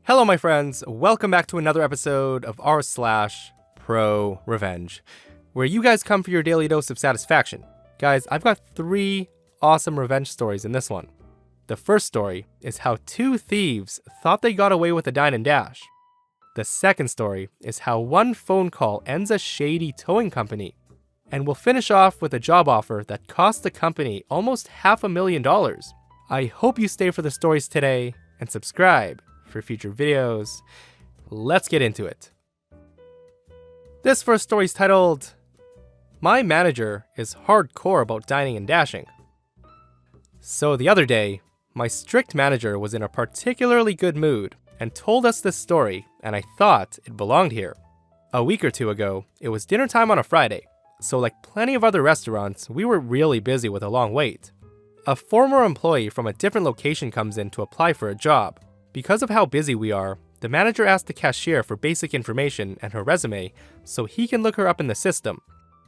Hello, my friends. Welcome back to another episode of r/ProRevenge, where you guys come for your daily dose of satisfaction. Guys, I've got 3 awesome revenge stories in this one. The first story is how 2 thieves thought they got away with a dine and dash. The second story is how 1 phone call ends a shady towing company. And we'll finish off with a job offer that cost the company almost $500,000. I hope you stay for the stories today and subscribe for future videos. Let's get into it. This first story is titled, My Manager is Hardcore About Dining and Dashing. So the other day, my strict manager was in a particularly good mood and told us this story, and I thought it belonged here. A week or 2 ago, it was dinner time on a Friday, so like plenty of other restaurants, we were really busy with a long wait. A former employee from a different location comes in to apply for a job. Because of how busy we are, the manager asked the cashier for basic information and her resume so he can look her up in the system.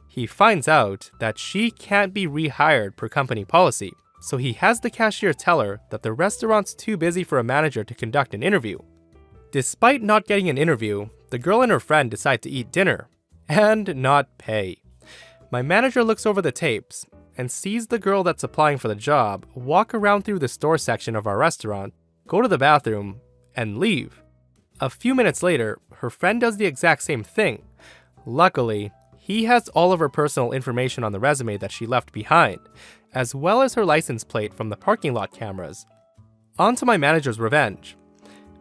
He finds out that she can't be rehired per company policy, so he has the cashier tell her that the restaurant's too busy for a manager to conduct an interview. Despite not getting an interview, the girl and her friend decide to eat dinner and not pay. My manager looks over the tapes and sees the girl that's applying for the job walk around through the store section of our restaurant, go to the bathroom, and leave. A few minutes later, her friend does the exact same thing. Luckily, he has all of her personal information on the resume that she left behind, as well as her license plate from the parking lot cameras. On to my manager's revenge.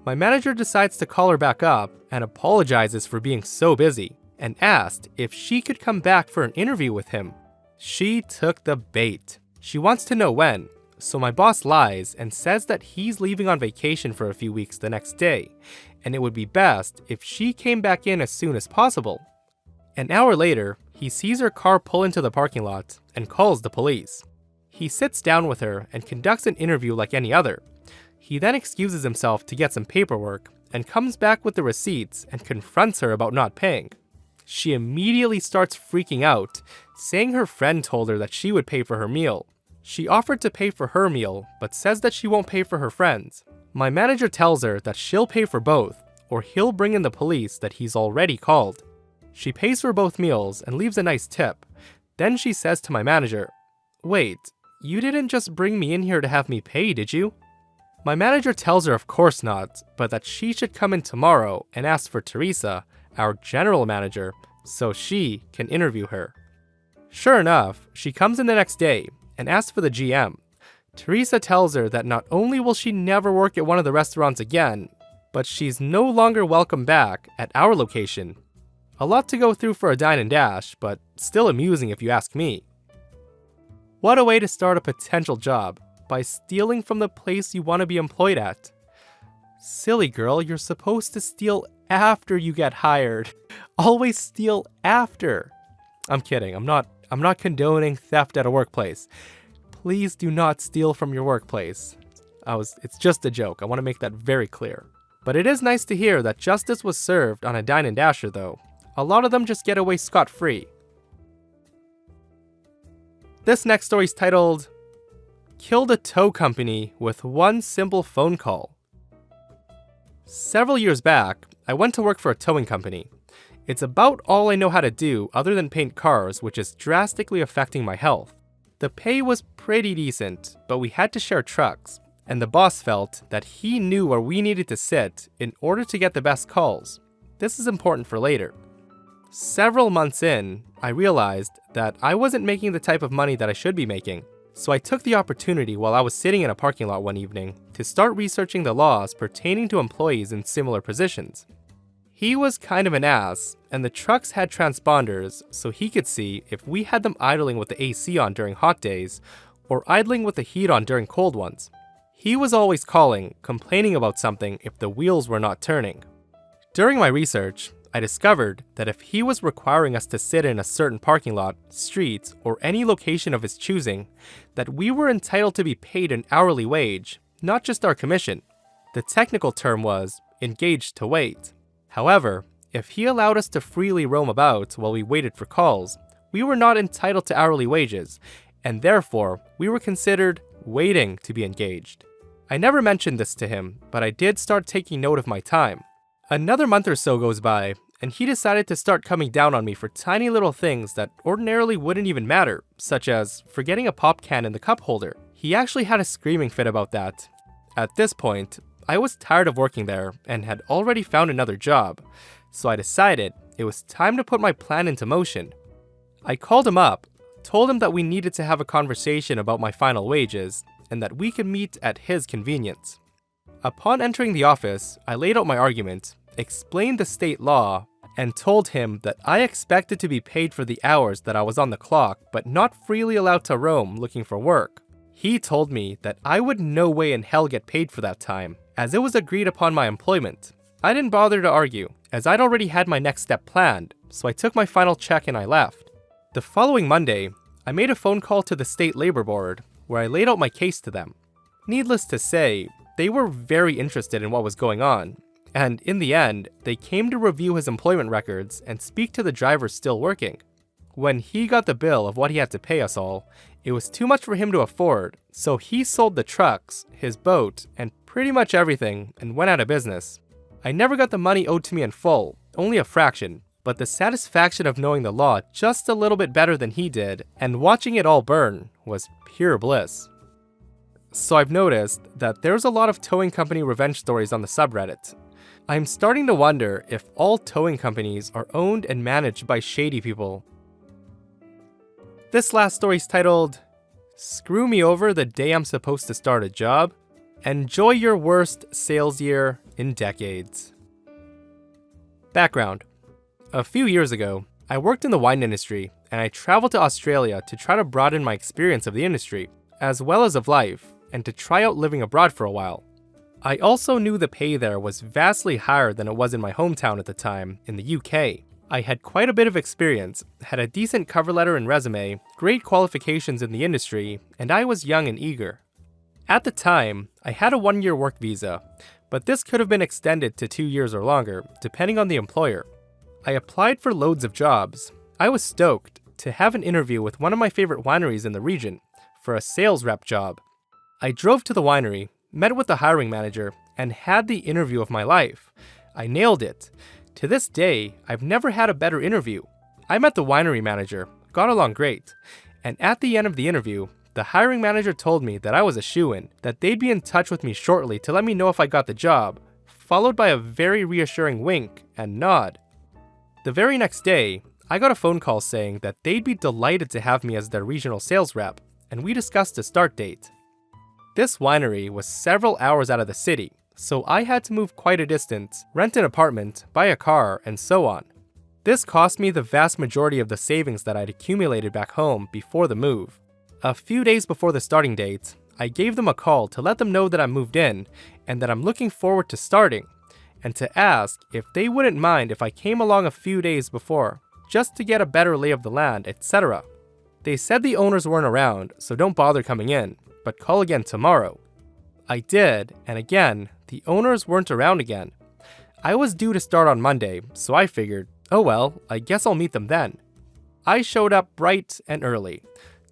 My manager decides to call her back up and apologizes for being so busy, and asked if she could come back for an interview with him. She took the bait. She wants to know when. So my boss lies and says that he's leaving on vacation for a few weeks the next day, and it would be best if she came back in as soon as possible. An hour later, he sees her car pull into the parking lot and calls the police. He sits down with her and conducts an interview like any other. He then excuses himself to get some paperwork and comes back with the receipts and confronts her about not paying. She immediately starts freaking out, saying her friend told her that she would pay for her meal. She offered to pay for her meal, but says that she won't pay for her friend's. My manager tells her that she'll pay for both, or he'll bring in the police that he's already called. She pays for both meals and leaves a nice tip. Then she says to my manager, "Wait, you didn't just bring me in here to have me pay, did you?" My manager tells her of course not, but that she should come in tomorrow and ask for Teresa, our general manager, so she can interview her. Sure enough, she comes in the next day and asks for the GM. Teresa tells her that not only will she never work at one of the restaurants again, but she's no longer welcome back at our location. A lot to go through for a dine and dash, but still amusing if you ask me. What a way to start a potential job, by stealing from the place you want to be employed at. Silly girl, you're supposed to steal after you get hired. Always steal after. I'm kidding, I'm not condoning theft at a workplace. Please do not steal from your workplace. It's just a joke. I want to make that very clear. But it is nice to hear that justice was served on a Dine and Dasher though. A lot of them just get away scot-free. This next story is titled, Killed a Tow Company with One Simple Phone Call. Several years back, I went to work for a towing company. It's about all I know how to do other than paint cars, which is drastically affecting my health. The pay was pretty decent, but we had to share trucks, and the boss felt that he knew where we needed to sit in order to get the best calls. This is important for later. Several months in, I realized that I wasn't making the type of money that I should be making, so I took the opportunity while I was sitting in a parking lot one evening to start researching the laws pertaining to employees in similar positions. He was kind of an ass, and the trucks had transponders so he could see if we had them idling with the AC on during hot days or idling with the heat on during cold ones. He was always calling, complaining about something if the wheels were not turning. During my research, I discovered that if he was requiring us to sit in a certain parking lot, street, or any location of his choosing, that we were entitled to be paid an hourly wage, not just our commission. The technical term was engaged to wait. However, if he allowed us to freely roam about while we waited for calls, we were not entitled to hourly wages, and therefore we were considered waiting to be engaged. I never mentioned this to him, but I did start taking note of my time. Another month or so goes by, and he decided to start coming down on me for tiny little things that ordinarily wouldn't even matter, such as forgetting a pop can in the cup holder. He actually had a screaming fit about that. At this point, I was tired of working there and had already found another job, so I decided it was time to put my plan into motion. I called him up, told him that we needed to have a conversation about my final wages, and that we could meet at his convenience. Upon entering the office, I laid out my argument, explained the state law, and told him that I expected to be paid for the hours that I was on the clock, but not freely allowed to roam looking for work. He told me that I would no way in hell get paid for that time, as it was agreed upon my employment. I didn't bother to argue, as I'd already had my next step planned, so I took my final check and I left. The following Monday, I made a phone call to the State Labor Board, where I laid out my case to them. Needless to say, they were very interested in what was going on, and in the end, they came to review his employment records and speak to the driver still working. When he got the bill of what he had to pay us all, it was too much for him to afford, so he sold the trucks, his boat, and pretty much everything, and went out of business. I never got the money owed to me in full, only a fraction, but the satisfaction of knowing the law just a little bit better than he did, and watching it all burn, was pure bliss. So I've noticed that there's a lot of towing company revenge stories on the subreddit. I'm starting to wonder if all towing companies are owned and managed by shady people. This last story is titled, "Screw Me Over the Day I'm Supposed to Start a Job. Enjoy your worst sales year in decades." Background. A few years ago, I worked in the wine industry, and I traveled to Australia to try to broaden my experience of the industry, as well as of life, and to try out living abroad for a while. I also knew the pay there was vastly higher than it was in my hometown at the time, in the UK. I had quite a bit of experience, had a decent cover letter and resume, great qualifications in the industry, and I was young and eager. At the time, I had a 1-year work visa, but this could have been extended to 2 years or longer, depending on the employer. I applied for loads of jobs. I was stoked to have an interview with one of my favorite wineries in the region for a sales rep job. I drove to the winery, met with the hiring manager, and had the interview of my life. I nailed it. To this day, I've never had a better interview. I met the winery manager, got along great, and at the end of the interview, the hiring manager told me that I was a shoo-in, that they'd be in touch with me shortly to let me know if I got the job, followed by a very reassuring wink and nod. The very next day, I got a phone call saying that they'd be delighted to have me as their regional sales rep, and we discussed a start date. This winery was several hours out of the city, so I had to move quite a distance, rent an apartment, buy a car, and so on. This cost me the vast majority of the savings that I'd accumulated back home before the move. A few days before the starting date, I gave them a call to let them know that I moved in and that I'm looking forward to starting, and to ask if they wouldn't mind if I came along a few days before, just to get a better lay of the land, etc. They said the owners weren't around, so don't bother coming in, but call again tomorrow. I did, and again, the owners weren't around again. I was due to start on Monday, so I figured, oh well, I guess I'll meet them then. I showed up bright and early,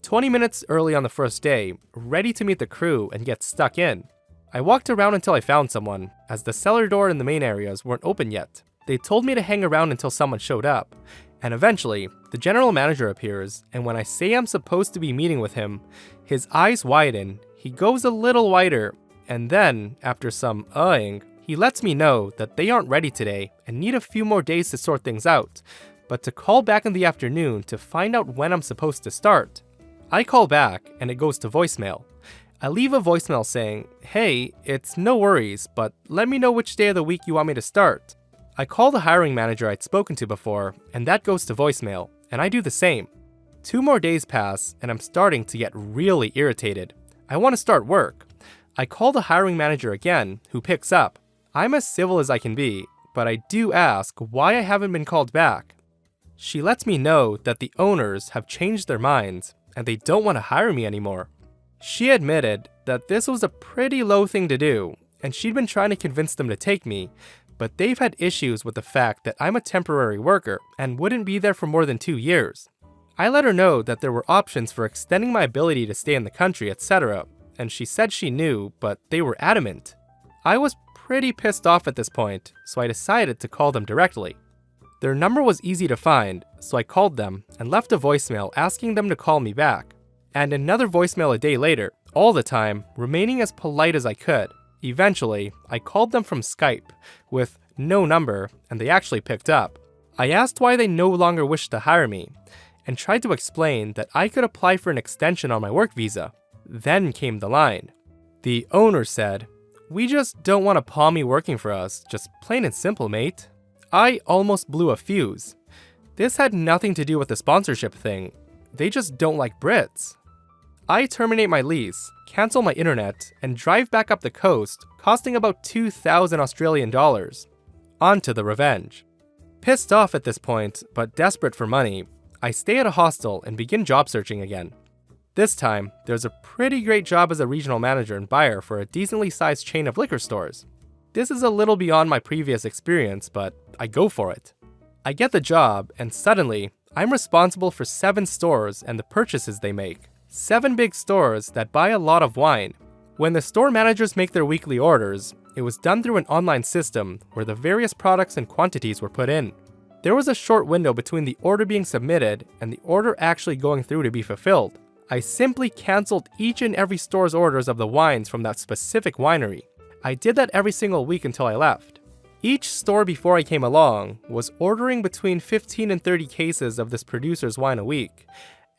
20 minutes early on the first day, ready to meet the crew and get stuck in. I walked around until I found someone, as the cellar door and the main areas weren't open yet. They told me to hang around until someone showed up, and eventually, the general manager appears, and when I say I'm supposed to be meeting with him, his eyes widen, he goes a little wider, and then, after some uhing, he lets me know that they aren't ready today and need a few more days to sort things out, but to call back in the afternoon to find out when I'm supposed to start. I call back, and it goes to voicemail. I leave a voicemail saying, hey, it's no worries, but let me know which day of the week you want me to start. I call the hiring manager I'd spoken to before, and that goes to voicemail, and I do the same. 2 more days pass, and I'm starting to get really irritated. I want to start work. I call the hiring manager again, who picks up. I'm as civil as I can be, but I do ask why I haven't been called back. She lets me know that the owners have changed their minds, and they don't want to hire me anymore. She admitted that this was a pretty low thing to do, and she'd been trying to convince them to take me, but they've had issues with the fact that I'm a temporary worker and wouldn't be there for more than 2 years. I let her know that there were options for extending my ability to stay in the country, etc., and she said she knew, but they were adamant. I was pretty pissed off at this point, so I decided to call them directly. Their number was easy to find, so I called them and left a voicemail asking them to call me back. And another voicemail a day later, all the time, remaining as polite as I could. Eventually, I called them from Skype with no number, and they actually picked up. I asked why they no longer wished to hire me, and tried to explain that I could apply for an extension on my work visa. Then came the line. The owner said, "We just don't want a Palmy working for us, just plain and simple, mate." I almost blew a fuse. This had nothing to do with the sponsorship thing. They just don't like Brits. I terminate my lease, cancel my internet, and drive back up the coast, costing about 2,000 Australian dollars. On to the revenge. Pissed off at this point, but desperate for money, I stay at a hostel and begin job searching again. This time, there's a pretty great job as a regional manager and buyer for a decently sized chain of liquor stores. This is a little beyond my previous experience, but I go for it. I get the job, and suddenly, I'm responsible for 7 stores and the purchases they make. 7 big stores that buy a lot of wine. When the store managers make their weekly orders, it was done through an online system where the various products and quantities were put in. There was a short window between the order being submitted and the order actually going through to be fulfilled. I simply canceled each and every store's orders of the wines from that specific winery. I did that every single week until I left. Each store before I came along was ordering between 15 and 30 cases of this producer's wine a week,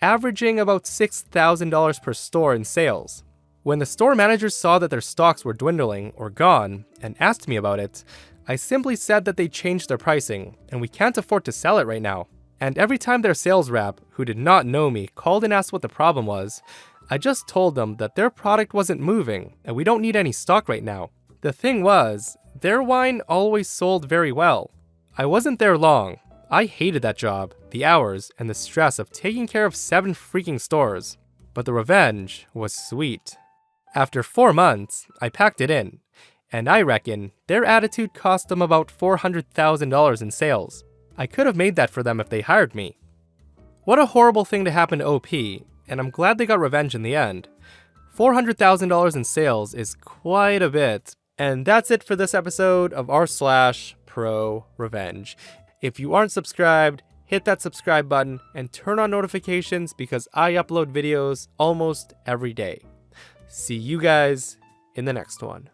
averaging about $6,000 per store in sales. When the store managers saw that their stocks were dwindling or gone and asked me about it, I simply said that they changed their pricing and we can't afford to sell it right now. And every time their sales rep, who did not know me, called and asked what the problem was, I just told them that their product wasn't moving and we don't need any stock right now. The thing was, their wine always sold very well. I wasn't there long. I hated that job, the hours, and the stress of taking care of 7 freaking stores. But the revenge was sweet. After 4 months, I packed it in, and I reckon their attitude cost them about $400,000 in sales. I could have made that for them if they hired me. What a horrible thing to happen to OP, and I'm glad they got revenge in the end. $400,000 in sales is quite a bit. And that's it for this episode of r/ProRevenge. If you aren't subscribed, hit that subscribe button and turn on notifications because I upload videos almost every day. See you guys in the next one.